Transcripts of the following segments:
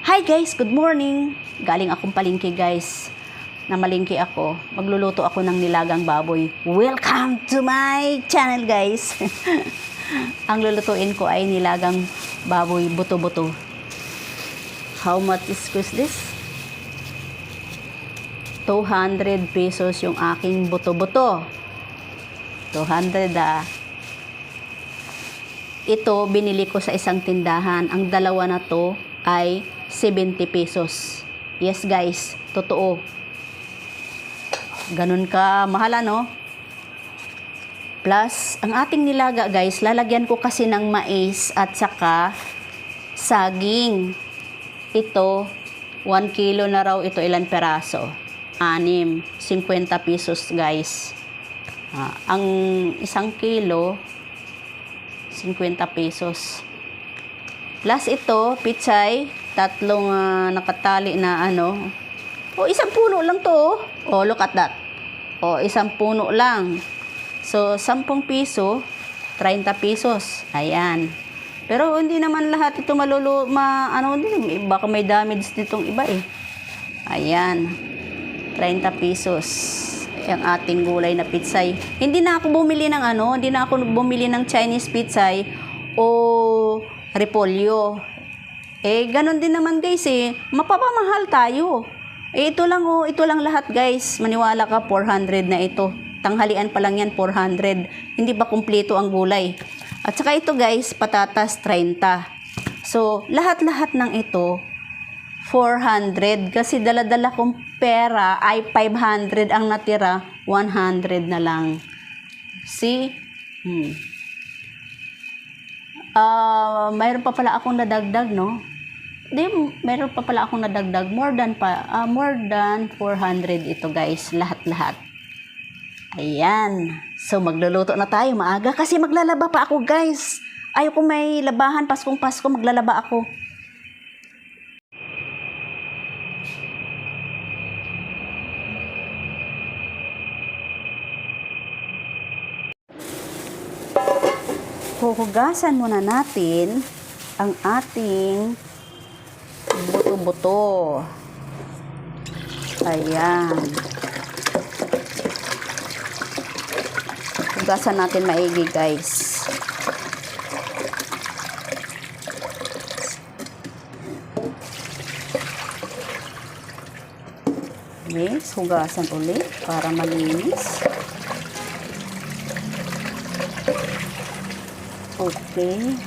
Hi guys, good morning. Galing akong palengke guys. Namalengke ako. Magluluto ako ng nilagang baboy. Welcome to my channel guys. Ang lulutuin ko ay nilagang baboy buto-buto. How much is this? 200 pesos yung aking buto-buto. 200 Ito binili ko sa isang tindahan. Ang dalawa na to ay 70 pesos. Yes guys, totoo. Ganun ka mahal ano? Plus, ang ating nilaga guys, lalagyan ko kasi ng mais at saka saging. Ito, 1 kilo na raw ito, ilan peraso? 6, 50 pesos guys. Ang 1 kilo, 50 pesos. Plus ito, pichay, 3 nakatali na ano. Isang puno lang to. Look at that. Isang puno lang. So, 10 piso, 30 pesos. Ayan. Pero hindi naman lahat ito baka may damage nitong iba eh. Ayan. 30 pesos. Ang ating gulay na pitsay. Hindi na ako bumili ng Chinese pitsay o repolyo. Ganon din naman guys mapapamahal tayo. Ito lang lahat guys. Maniwala ka, 400 na ito. Tanghalian pa lang yan, 400. Hindi ba kumpleto ang gulay? At saka ito guys, patatas 30. So, lahat-lahat ng ito 400 kasi dala-dala kong pera ay 500 ang natira, 100 na lang. See? Mayroon pa pala akong nadagdag, no? Mayroon pa pala akong nadagdag. More than 400 ito, guys. Lahat-lahat. Ayan. So, magluluto na tayo. Maaga kasi maglalaba pa ako, guys. Ayoko may labahan. Paskong Pasko, maglalaba ako. Huhugasan muna natin ang ating buto-buto. Ayan. Hugasan natin maigi guys. Yes, hugasan ulit para malinis. Okay.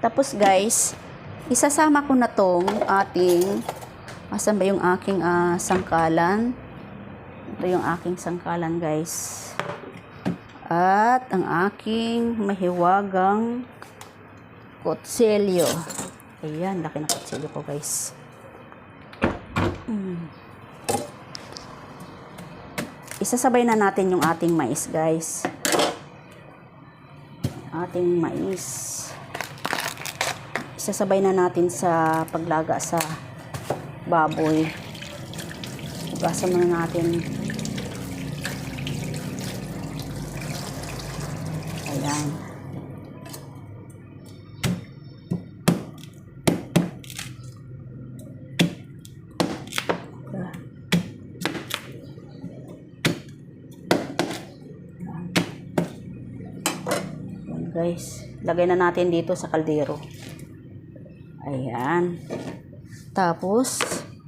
Tapos guys, isasama ko na tong ating, asan ba yung aking sangkalan? Ito yung aking sangkalan guys. At ang aking mahiwagang kutsilyo. Ayan, laki na kutsilyo ko guys. Isasabay na natin yung ating mais guys. Ating mais. Isasabay na natin sa paglaga sa baboy. Hugasan muna natin. Ayan. Guys, lagay na natin dito sa kaldero. Ayan. Tapos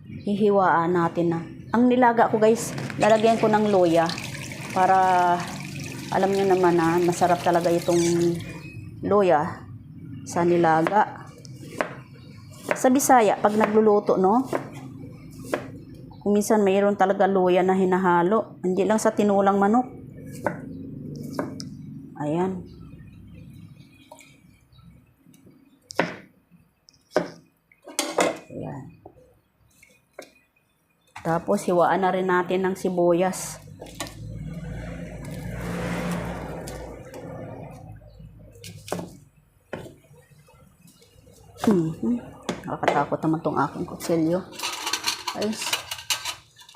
hihiwaan natin na. Ang nilaga ko guys, lalagyan ko ng luya para alam niyo naman na masarap talaga itong luya sa nilaga. Sa Bisaya, pag nagluluto, no? Kung minsan mayroon talaga luya na hinahalo, hindi lang sa tinulang manok. Ayan. Ayan. Tapos, hiwaan na rin natin ng sibuyas. Nakakatakot naman tong aking kutsilyo. Guys,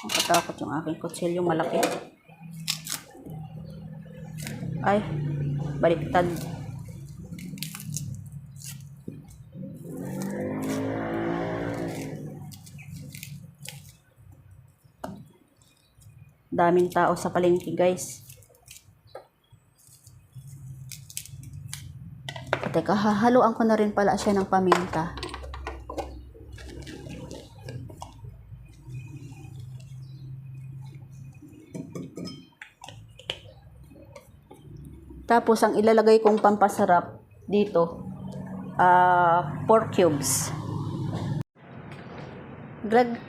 Nakatakot yung aking kutsilyong malaki. Ay, baliktad. Daming tao sa palengke, guys. Teka, hahaluan ko na rin pala siya ng paminta. Tapos, ang ilalagay kong pampasarap dito, pork cubes.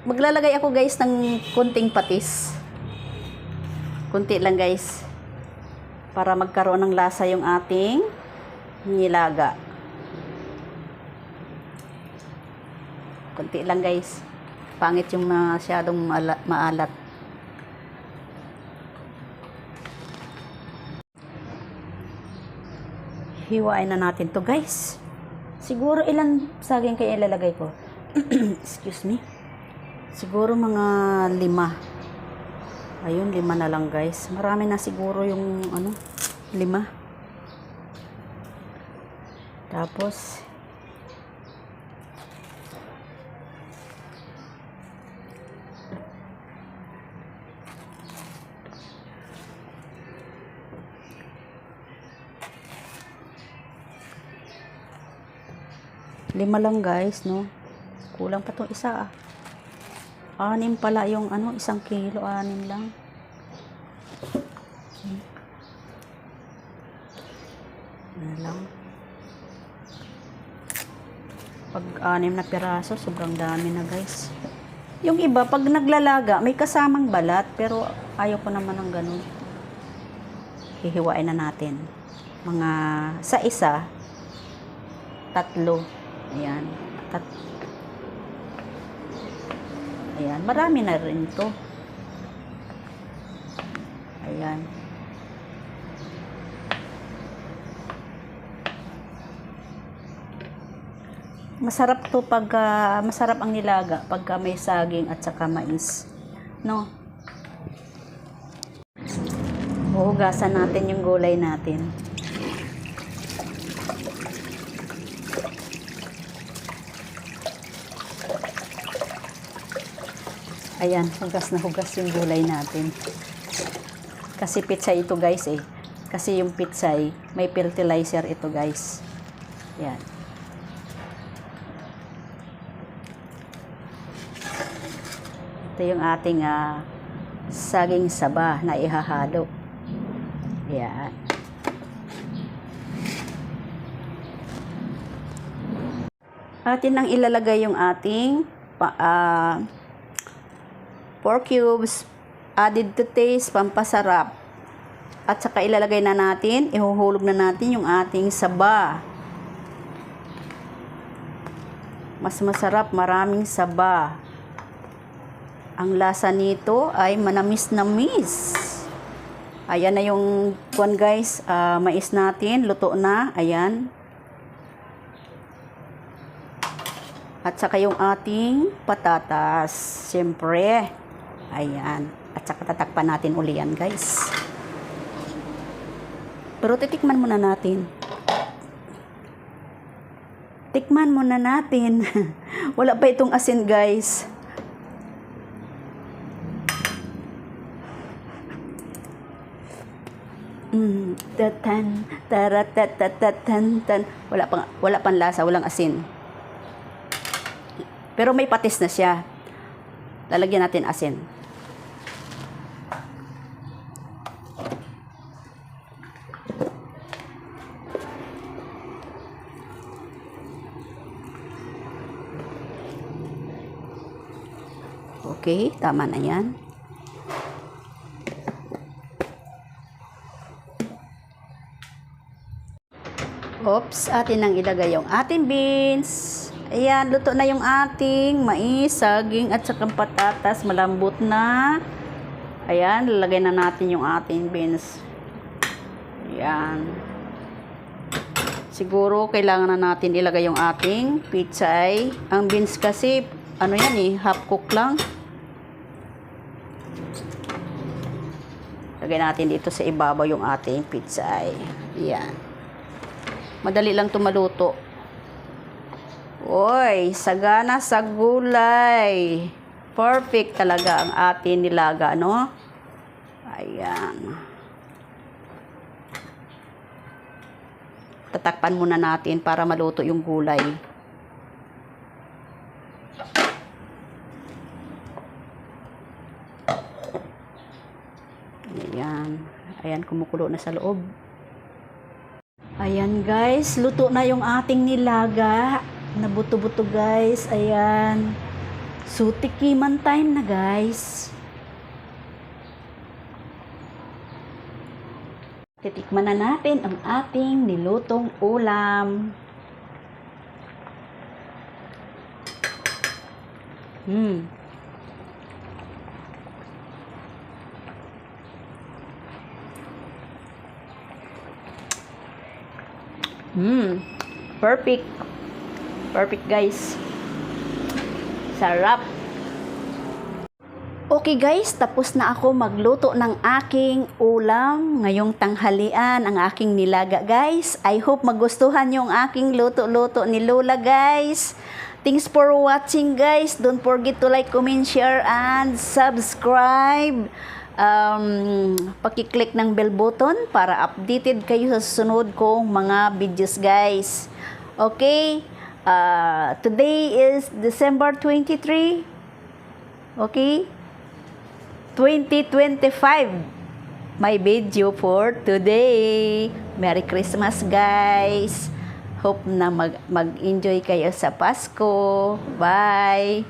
Maglalagay ako, guys, ng kunting patis. Kunti lang, guys. Para magkaroon ng lasa yung ating nilaga. Kunti lang, guys. Pangit yung masyadong maalat. Hiwain na natin to, guys. Siguro ilan saging kaya ilalagay ko? Excuse me. Siguro mga 5. Ayun, 5 na lang, guys. Marami na siguro yung 5. Tapos lima lang, guys, no? Kulang pa tong isa, 6 pala yung 1 kilo, 6 lang. Ano lang. Pag 6 na piraso, sobrang dami na, guys. Yung iba, pag naglalaga, may kasamang balat, pero ayaw ko naman ng ganun. Hihiwain na natin. Mga, sa isa, 3. Ayan. Ayan. Marami na rin to. Ayan. Masarap to pag masarap ang nilaga pagka may saging at saka mais. No? Huhugasan natin yung gulay natin. Ayan, hugas na hugas yung gulay natin. Kasi pitsay ito, guys, eh. Kasi yung pitsay, may fertilizer ito, guys. Ayan. Ito yung ating saging saba na ihahalo. Ayan. Atin nang ilalagay yung ating pork cubes, added to taste, pampasarap. At saka ilalagay na natin, ihuhulog na natin yung ating saba. Mas masarap, maraming saba. Ang lasa nito ay manamis-namis. Ayan na yung guys, mais natin, luto na. Ayan. At saka yung ating patatas. Siyempre. Ayan. At saka tatakpan natin uli yan, guys. Pero titikman muna natin. Tikman muna natin. Wala pa itong asin, guys. Tatan, taratatatan. Wala pang lasa, walang asin. Pero may patis na siya. Lalagyan natin asin. Okay, tama na yan. Oops, atin nang ilagay yung ating beans. Ayan, luto na yung ating mais, saging at saka patatas. Malambot na. Ayan, lalagay na natin yung ating beans. Ayan. Siguro, kailangan na natin ilagay yung ating pitsay. Ang beans kasi, ano yan half cook lang. Lagay natin dito sa ibabaw yung ating pitsay. Yan. Madali lang ito maluto. Oy, sagana sa gulay. Perfect talaga ang ating nilaga, no? Ayan. Tatakpan muna natin para maluto yung gulay. Ayan. Ayan, kumukulo na sa loob. Ayan guys, luto na yung ating nilaga. Nabuto-buto guys. Ayan. So, tikiman time na guys. Titikman na natin ang ating nilutong ulam. Perfect. Perfect guys. Sarap. Okay guys, tapos na ako magluto ng aking ulam ngayong tanghalian, ang aking nilaga guys. I hope magustuhan yung aking luto-luto ni Lola guys. Thanks for watching guys. Don't forget to like, comment, share, and subscribe. Paki-click ng bell button para updated kayo sa susunod kong mga videos guys. Okay, today is December 23. Okay, 2025, my video for today. Merry Christmas guys. Hope na mag-enjoy kayo sa Pasko. Bye.